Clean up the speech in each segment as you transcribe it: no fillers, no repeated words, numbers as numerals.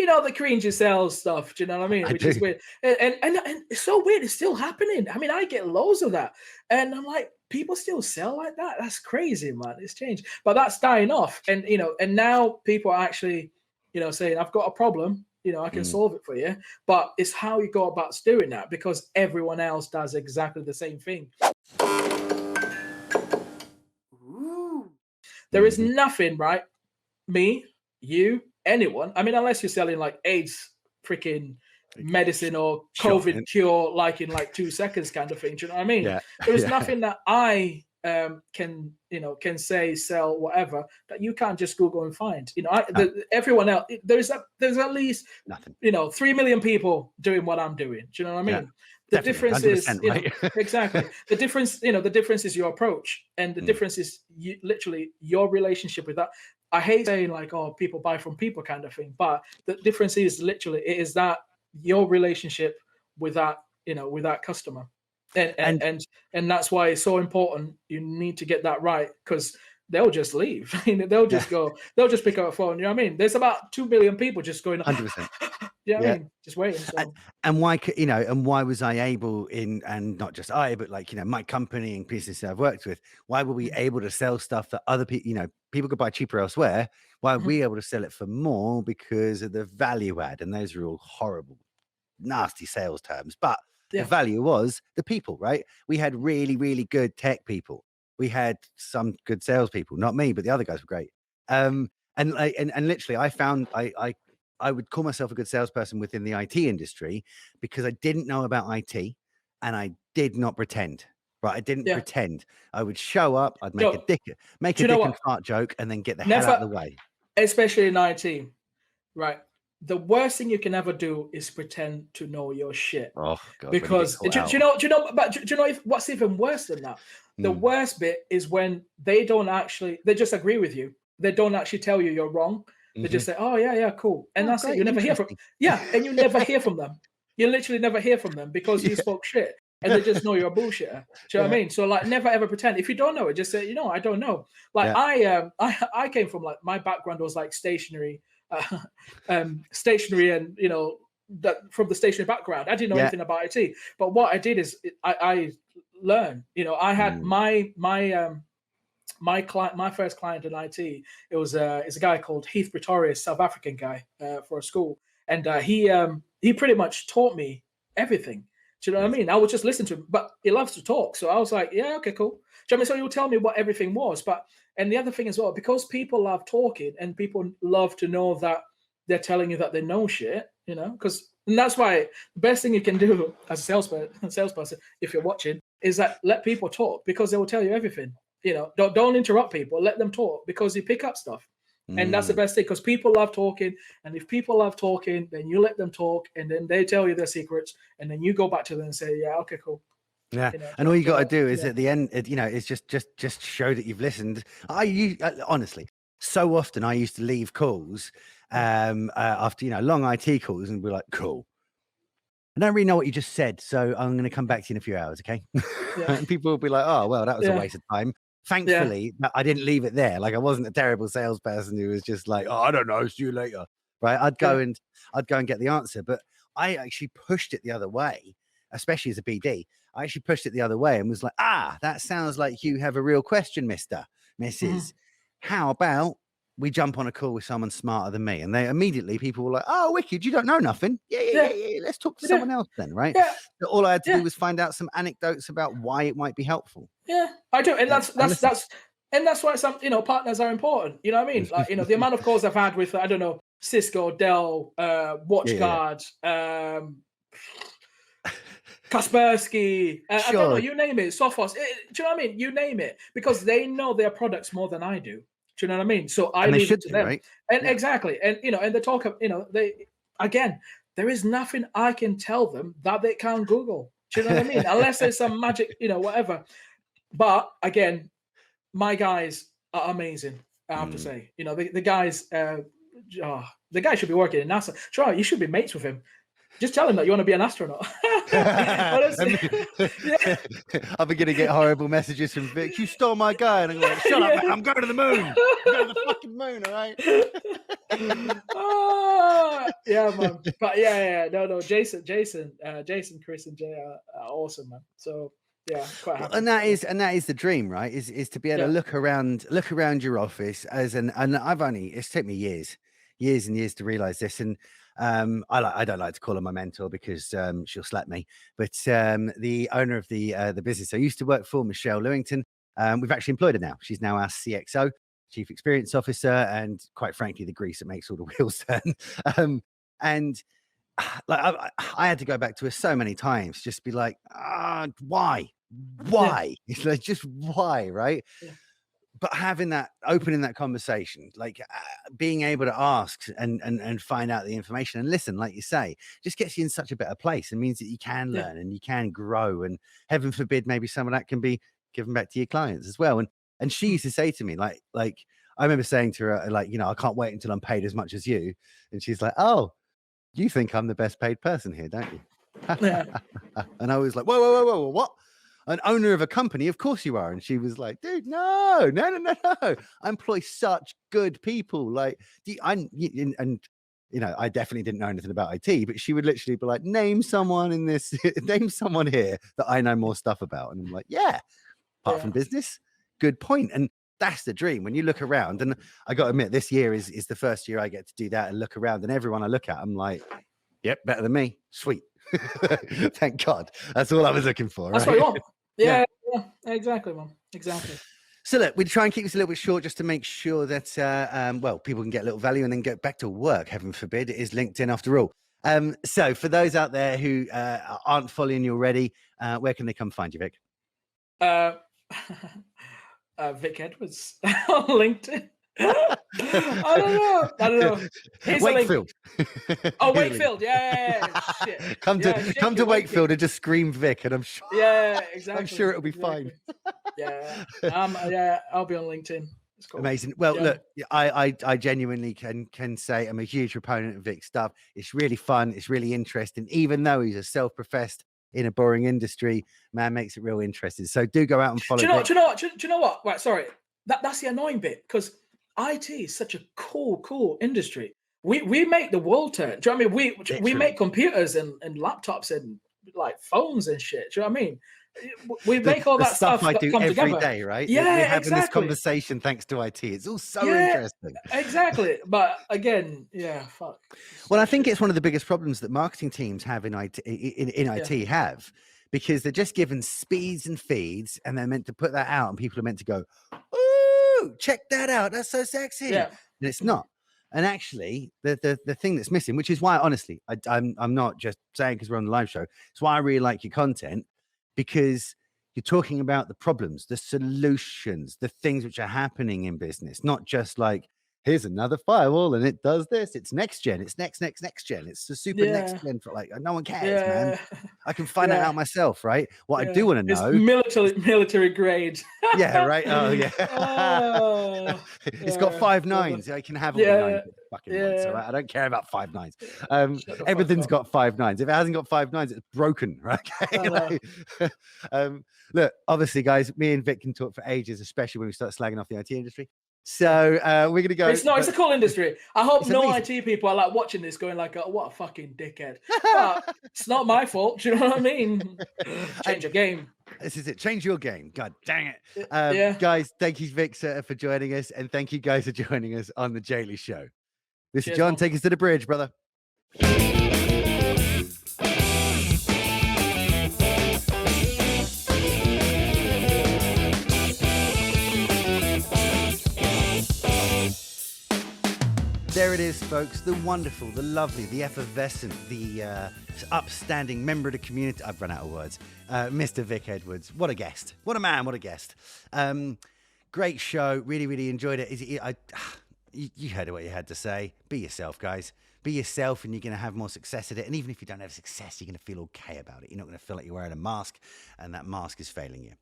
the cringy sales stuff. Do you know what I mean? Which is weird. And it's so weird. It's still happening. I mean, I get loads of that. And I'm like, people still sell like that? That's crazy, man. It's changed. But that's dying off. And, and now people are actually, saying, I've got a problem. I can solve it for you. But it's how you go about doing that, because everyone else does exactly the same thing. There is nothing, right? Me, you, anyone. I mean, unless you're selling like AIDS freaking medicine or COVID cure, like in like 2 seconds kind of thing. Do you know what I mean? Yeah. There is nothing that I can say, sell, whatever, that you can't just Google and find. Everyone else, there's at least nothing. 3 million people doing what I'm doing. Do you know what I mean? Yeah. The difference is, right? Exactly. The difference, the difference is your approach, and the difference is literally your relationship with that. I hate saying like, oh, people buy from people kind of thing, but the difference is literally it is that your relationship with that, with that customer, and that's why it's so important. You need to get that right, because they'll just leave. They'll just go. They'll just pick up a phone. You know what I mean? There's about 2 million people just going. 100%. You know what I mean? Just waiting. So. And why, and why was I able and not just I, but like, my company and businesses I've worked with, why were we able to sell stuff that other people, people could buy cheaper elsewhere? Why were we able to sell it for more? Because of the value add. And those are all horrible, nasty sales terms. But the value was the people, right? We had really, really good tech people. We had some good salespeople, not me, but the other guys were great. And literally I found I would call myself a good salesperson within the IT industry because I didn't know about IT, and I did not pretend. Right, I didn't pretend. I would show up. I'd make a dick and fart joke, and then get the hell out of the way. Especially in IT, right? The worst thing you can ever do is pretend to know your shit. Oh God! Because do you know what's even worse than that? The worst bit is when they just agree with you. They don't actually tell you you're wrong. They just say, "Oh yeah, cool," and that's it. You never hear from and you never hear from them. You literally never hear from them because you spoke shit, and they just know you're a bullshitter. Do you know what I mean? So like, never ever pretend. If you don't know it, just say, I don't know. Like I came from like, my background was like stationary, and that from the stationary background. I didn't know anything about IT, but what I did is I learned. I had my first client in IT, it was a guy called Heath Pretorius, South African guy, for a school, and he pretty much taught me everything. Do you know what I mean? I would just listen to him, but he loves to talk, so I was like, yeah, okay, cool. Do you know what I mean? So he would tell me what everything was, and the other thing as well, because people love talking and people love to know that they're telling you that they know shit, because that's why the best thing you can do as a salesperson, if you're watching, is that let people talk, because they will tell you everything. Don't interrupt people. Let them talk, because you pick up stuff, and that's the best thing. Because people love talking, and if people love talking, then you let them talk, and then they tell you their secrets, and then you go back to them and say, "Yeah, okay, cool." Yeah, and all you got to do is at the end, is just show that you've listened. Honestly, so often I used to leave calls after long IT calls and be like, "Cool, I don't really know what you just said, so I'm going to come back to you in a few hours, okay?" And people will be like, "Oh, well, that was a waste of time." Thankfully, I didn't leave it there. Like, I wasn't a terrible salesperson who was just like, "Oh, I don't know, see you later." Right? I'd go and get the answer, but I actually pushed it the other way, especially as a BD. I actually pushed it the other way and was like, that sounds like you have a real question, Mr. Mrs. How about we jump on a call with someone smarter than me? And they immediately, people were like, "Oh, wicked, you don't know nothing. Yeah. Let's talk to someone else then," right? Yeah. So all I had to do was find out some anecdotes about why it might be helpful. Yeah, I do. And that's why some, partners are important. You know what I mean? Like, the amount of calls I've had with, I don't know, Cisco, Dell, WatchGuard, Kaspersky, I don't know, you name it, Sophos. Do you know what I mean? You name it, because they know their products more than I do. Do you know what I mean? So I leave it to them. Right? And exactly. And, and they talk, there is nothing I can tell them that they can't Google. Do you know what I mean? Unless there's some magic, whatever. But again, my guys are amazing, I have to say. The guys, the guy should be working in NASA. Sure, you should be mates with him. Just tell him that you want to be an astronaut. Honestly, yeah. I'm going to get horrible messages from Vic. You stole my guy, and I'm like, shut up, man. I'm going to the moon. I'm going to the fucking moon, all right? Yeah, man. But yeah, no, Jason, Chris, and Jay are awesome, man. So yeah, quite happy. And that is the dream, right? Is to be able to look around your office and it's taken me years and years to realize this. And I don't like to call her my mentor because she'll slap me. But the owner of the business I used to work for, Michelle Lewington, we've actually employed her now. She's now our CXO, Chief Experience Officer, and quite frankly, the grease that makes all the wheels turn. And like I had to go back to her so many times, just be like, why? It's like, just why, right? Yeah. But opening that conversation, like being able to ask and find out the information and listen, like you say, just gets you in such a better place. It means that you can learn and you can grow, and heaven forbid, maybe some of that can be given back to your clients as well. And she used to say to me, like I remember saying to her, like, I can't wait until I'm paid as much as you. And she's like, oh, you think I'm the best paid person here, don't you? Yeah. And I was like, whoa, what? An owner of a company? Of course you are. And she was like, dude, no. I employ such good people. Like, I definitely didn't know anything about IT, but she would literally be like, name someone here that I know more stuff about. And I'm like, apart from business, good point. And that's the dream. When you look around, and I got to admit, this year is the first year I get to do that and look around, and everyone I look at, I'm like, yep, better than me. Sweet. Thank God. That's all I was looking for. That's right? what you want. Yeah, exactly, man. Exactly. So look, we try and keep this a little bit short just to make sure that, people can get a little value and then get back to work. Heaven forbid, it is LinkedIn after all. So for those out there who aren't following you already, where can they come find you, Vic? Vic Edwards on LinkedIn. I don't know. Here's Wakefield. Wakefield. Yeah. Shit. Come to Wakefield and just scream Vic, and I'm sure. Yeah, exactly. I'm sure it'll be fine. Yeah. I'll be on LinkedIn. It's cool. Amazing. Well, look, I genuinely can say I'm a huge proponent of Vic's stuff. It's really fun. It's really interesting. Even though he's a self-professed in a boring industry, man, makes it real interesting. So do go out and follow. Do you know what? Right, sorry. That's the annoying bit, because IT is such a cool industry. We make the world turn. Do you know what I mean? We make computers and laptops and like phones and shit. Do you know what I mean? We make all that stuff I that do come every together. day, right? Yeah, we're having exactly. this conversation thanks to IT. It's all so interesting. Exactly. But again, fuck. Well, I think it's one of the biggest problems that marketing teams have in IT have, because they're just given speeds and feeds, and they're meant to put that out, and people are meant to go, "Ooh, check that out! That's so sexy." Yeah. And it's not. And actually, the thing that's missing, which is why, honestly, I'm not just saying because we're on the live show. It's why I really like your content, because you're talking about the problems, the solutions, the things which are happening in business, not just like, here's another firewall and it does this. It's next gen. It's next gen. It's the super next gen for like, no one cares, man. I can find that out myself, right? What I do want to know. It's military grade. Yeah, right. Oh, yeah. It's got 5 9s. I can have all the 9 fucking ones. So I don't care about 5 9s. Everything's got 5 9s. If it hasn't got 5 9s, it's broken, right? Look, obviously, guys, me and Vic can talk for ages, especially when we start slagging off the IT industry. So we're gonna go. It's a cool industry. I hope no IT people are like watching this, going like, "Oh, what a fucking dickhead!" But it's not my fault. Do you know what I mean? Change your game. This is it. Change your game. God dang it, guys! Thank you, Vic, for joining us, and thank you guys for joining us on the Jay Show. This is John. Take us to the bridge, brother. There it is, folks. The wonderful, the lovely, the effervescent, the upstanding member of the community. I've run out of words. Mr. Vic Edwards. What a guest. What a man. What a guest. Great show. Really, really enjoyed it. You heard what you had to say. Be yourself, guys. Be yourself, and you're going to have more success at it. And even if you don't have success, you're going to feel okay about it. You're not going to feel like you're wearing a mask, and that mask is failing you.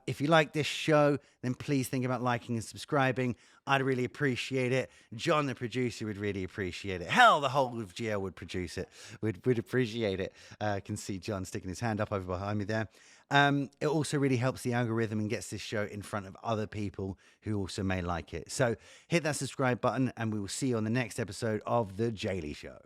If you like this show, then please think about liking and subscribing. I'd really appreciate it. John, the producer, would really appreciate it. Hell, the whole of GL would produce it. Would appreciate it. I can see John sticking his hand up over behind me there. It also really helps the algorithm and gets this show in front of other people who also may like it. So hit that subscribe button, and we will see you on the next episode of The Jaylee Show.